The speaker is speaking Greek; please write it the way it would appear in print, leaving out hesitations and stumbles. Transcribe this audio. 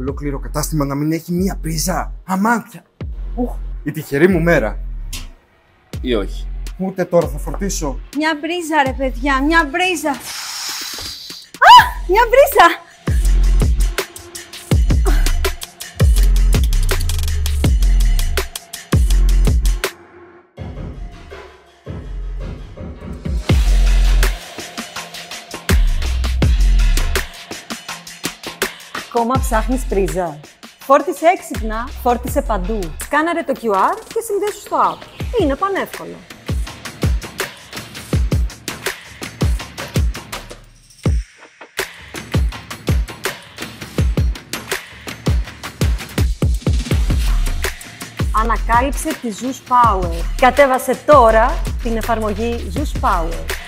Ολόκληρο κατάστημα να μην έχει μία πρίζα. Αμάντια. Η τυχερή μου μέρα. Ή όχι. Ούτε τώρα θα φορτίσω. Μια μπρίζα ρε παιδιά, μια μπρίζα. Μια μπρίζα. Ακόμα ψάχνεις πρίζα? Φόρτισε έξυπνα, φόρτισε παντού. Σκάναρε το QR και συνδέσου στο app. Είναι πανεύκολο. Ανακάλυψε τη Zeus Power. Κατέβασε τώρα την εφαρμογή Zeus Power.